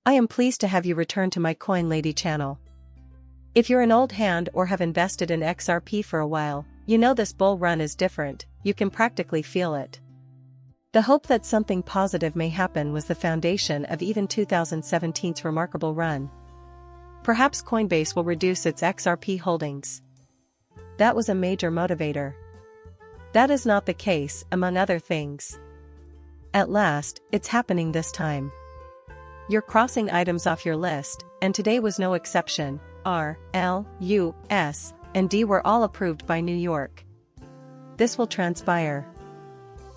I am pleased to have you return to my Coin Lady channel. If you're an old hand or have invested in XRP for a while, you know this bull run is different, you can practically feel it. The hope that something positive may happen was the foundation of even 2017's remarkable run. Perhaps Coinbase will reduce its XRP holdings. That was a major motivator. That is not the case, among other things. At last, it's happening this time. You're crossing items off your list, and today was no exception. R, L, U, S, and D were all approved by New York. This will transpire.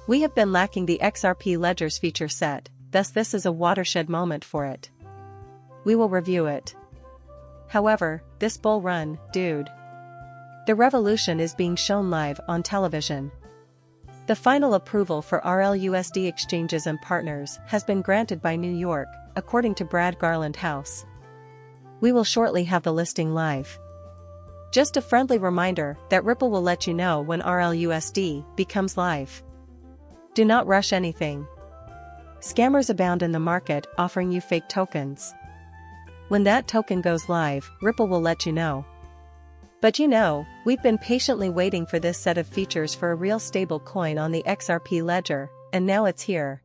We have been lacking the XRP ledgers feature set, thus this is a watershed moment for it. We will review it. However, this bull run, dude. The revolution is being shown live on television. The final approval for RLUSD exchanges and partners has been granted by New York, according to Brad Garland House. We will shortly have the listing live. Just a friendly reminder that Ripple will let you know when RLUSD becomes live. Do not rush anything. Scammers abound in the market offering you fake tokens. When that token goes live, Ripple will let you know. But you know, we've been patiently waiting for this set of features for a real stable coin on the XRP ledger, and now it's here.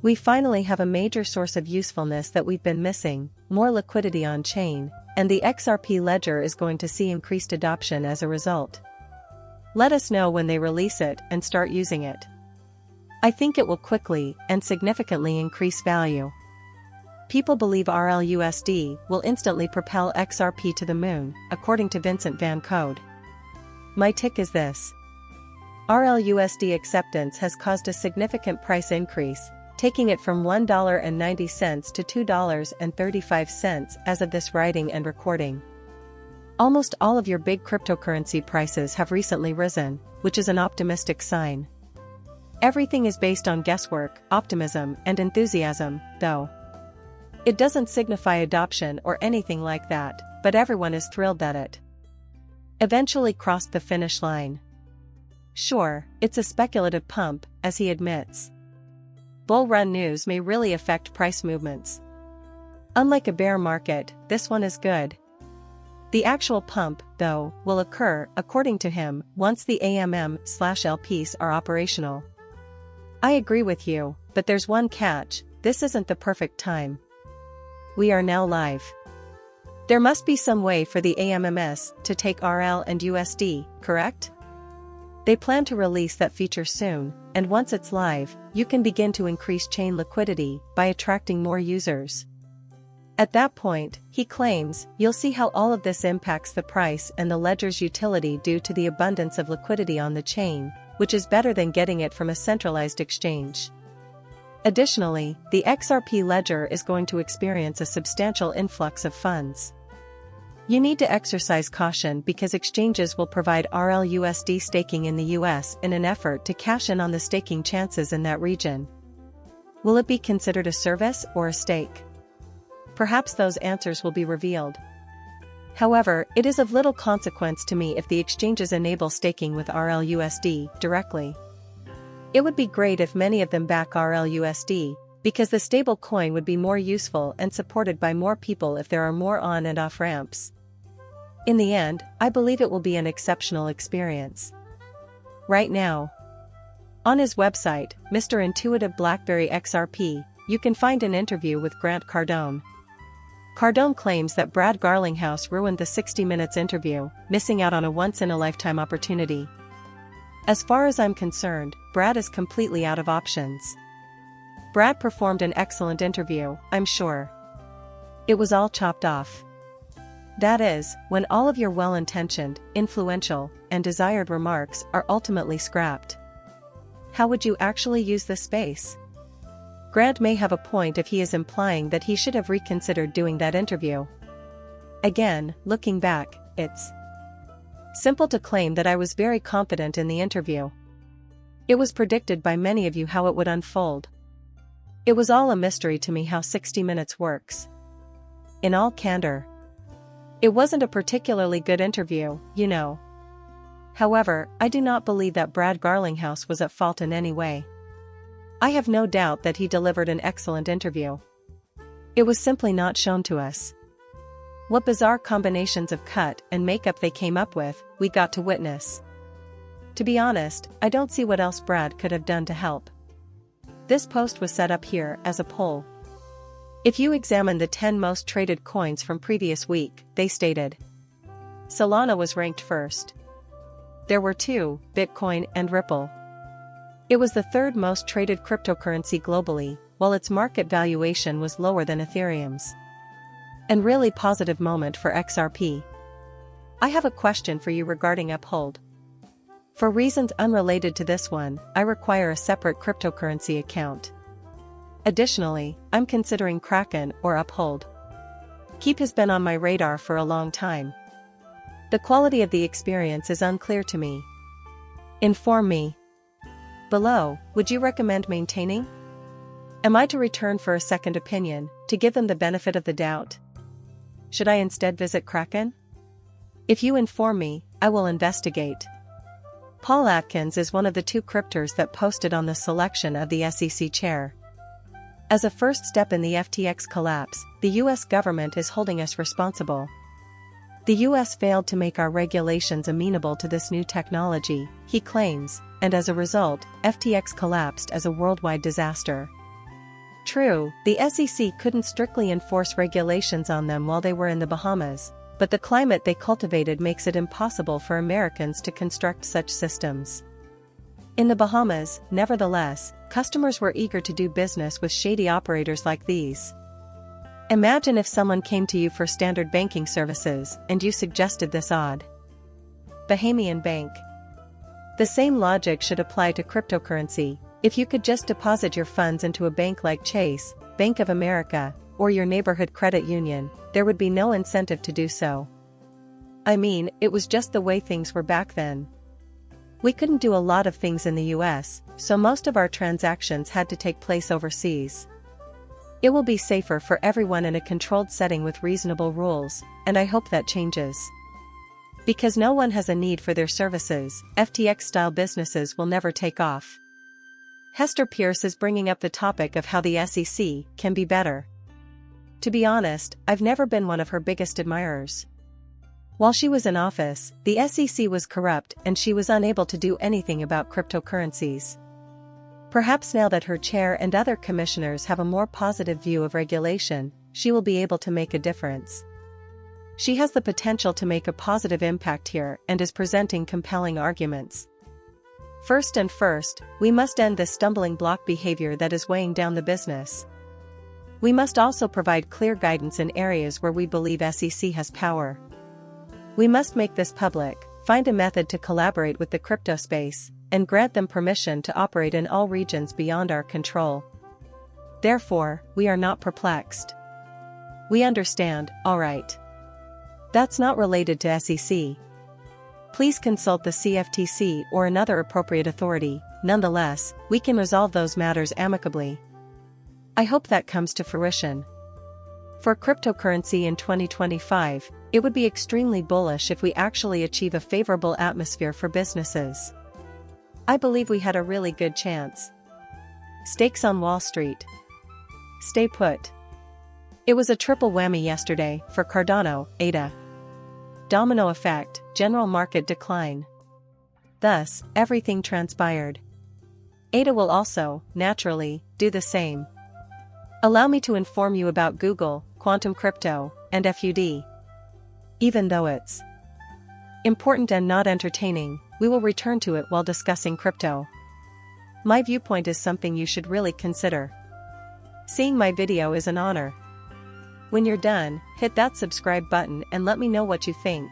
We finally have a major source of usefulness that we've been missing, more liquidity on chain, and the XRP ledger is going to see increased adoption as a result. Let us know when they release it and start using it. I think it will quickly and significantly increase value. People believe RLUSD will instantly propel XRP to the moon, according to Vincent Van Code. My take is this. RLUSD acceptance has caused a significant price increase, taking it from $1.90 to $2.35 as of this writing and recording. Almost all of your big cryptocurrency prices have recently risen, which is an optimistic sign. Everything is based on guesswork, optimism, and enthusiasm, though. It doesn't signify adoption or anything like that, but everyone is thrilled that it eventually crossed the finish line. Sure, it's a speculative pump, as he admits. Bull run news may really affect price movements. Unlike a bear market, this one is good. The actual pump, though, will occur, according to him, once the AMM/LPs are operational. I agree with you, but there's one catch: this isn't the perfect time. We are now live. There must be some way for the AMMs to take RL and USD, correct? They plan to release that feature soon, and once it's live, you can begin to increase chain liquidity by attracting more users. At that point, he claims, you'll see how all of this impacts the price and the ledger's utility due to the abundance of liquidity on the chain, which is better than getting it from a centralized exchange. Additionally, the XRP ledger is going to experience a substantial influx of funds. You need to exercise caution because exchanges will provide RLUSD staking in the US in an effort to cash in on the staking chances in that region. Will it be considered a service or a stake? Perhaps those answers will be revealed. However, it is of little consequence to me if the exchanges enable staking with RLUSD directly. It would be great if many of them back RLUSD, because the stable coin would be more useful and supported by more people if there are more on and off ramps. In the end, I believe it will be an exceptional experience. Right now, on his website, Mr. Intuitive BlackBerry XRP, you can find an interview with Grant Cardone. Cardone claims that Brad Garlinghouse ruined the 60 Minutes interview, missing out on a once-in-a-lifetime opportunity. As far as I'm concerned, Brad is completely out of options. Brad performed an excellent interview, I'm sure. It was all chopped off. That is, when all of your well-intentioned, influential, and desired remarks are ultimately scrapped. How would you actually use this space? Grant may have a point if he is implying that he should have reconsidered doing that interview. Again, looking back, it's simple to claim that I was very confident in the interview. It was predicted by many of you how it would unfold. It was all a mystery to me how 60 Minutes works. In all candor, it wasn't a particularly good interview, you know. However, I do not believe that Brad Garlinghouse was at fault in any way. I have no doubt that he delivered an excellent interview. It was simply not shown to us. What bizarre combinations of cut and makeup they came up with, we got to witness. To be honest, I don't see what else Brad could have done to help. This post was set up here as a poll. If you examine the 10 most traded coins from previous week, they stated Solana was ranked first. There were 2, Bitcoin and Ripple. It was the 3rd most traded cryptocurrency globally, while its market valuation was lower than Ethereum's. And really positive moment for XRP. I have a question for you regarding Uphold. For reasons unrelated to this one, I require a separate cryptocurrency account. Additionally, I'm considering Kraken or Uphold. Keep has been on my radar for a long time. The quality of the experience is unclear to me. Inform me. Below, would you recommend maintaining? Am I to return for a second opinion, to give them the benefit of the doubt? Should I instead visit Kraken? If you inform me, I will investigate. Paul Atkins is one of the 2 cryptors that posted on the selection of the SEC chair. As a first step in the FTX collapse, the US government is holding us responsible. The US failed to make our regulations amenable to this new technology, he claims, and as a result, FTX collapsed as a worldwide disaster. True, the SEC couldn't strictly enforce regulations on them while they were in the Bahamas, but the climate they cultivated makes it impossible for Americans to construct such systems. In the Bahamas, nevertheless, customers were eager to do business with shady operators like these. Imagine if someone came to you for standard banking services and you suggested this odd Bahamian bank. The same logic should apply to cryptocurrency. If you could just deposit your funds into a bank like Chase, Bank of America, or your neighborhood credit union, there would be no incentive to do so. I mean, it was just the way things were back then. We couldn't do a lot of things in the US, so most of our transactions had to take place overseas. It will be safer for everyone in a controlled setting with reasonable rules, and I hope that changes. Because no one has a need for their services, FTX-style businesses will never take off. Hester Pierce is bringing up the topic of how the SEC can be better. To be honest, I've never been one of her biggest admirers. While she was in office, the SEC was corrupt and she was unable to do anything about cryptocurrencies. Perhaps now that her chair and other commissioners have a more positive view of regulation, she will be able to make a difference. She has the potential to make a positive impact here and is presenting compelling arguments. First, we must end this stumbling block behavior that is weighing down the business. We must also provide clear guidance in areas where we believe SEC has power. We must make this public, find a method to collaborate with the crypto space, and grant them permission to operate in all regions beyond our control. Therefore, we are not perplexed. We understand, all right. That's not related to SEC. Please consult the CFTC or another appropriate authority. Nonetheless, we can resolve those matters amicably. I hope that comes to fruition. For cryptocurrency in 2025, it would be extremely bullish if we actually achieve a favorable atmosphere for businesses. I believe we had a really good chance. Stakes on Wall Street. Stay put. It was a triple whammy yesterday for Cardano, ADA. Domino effect, general market decline. Thus, everything transpired. ADA will also, naturally, do the same. Allow me to inform you about Google, quantum crypto, and FUD. Even though it's important and not entertaining, we will return to it while discussing crypto. My viewpoint is something you should really consider. Seeing my video is an honor. When you're done, hit that subscribe button and let me know what you think.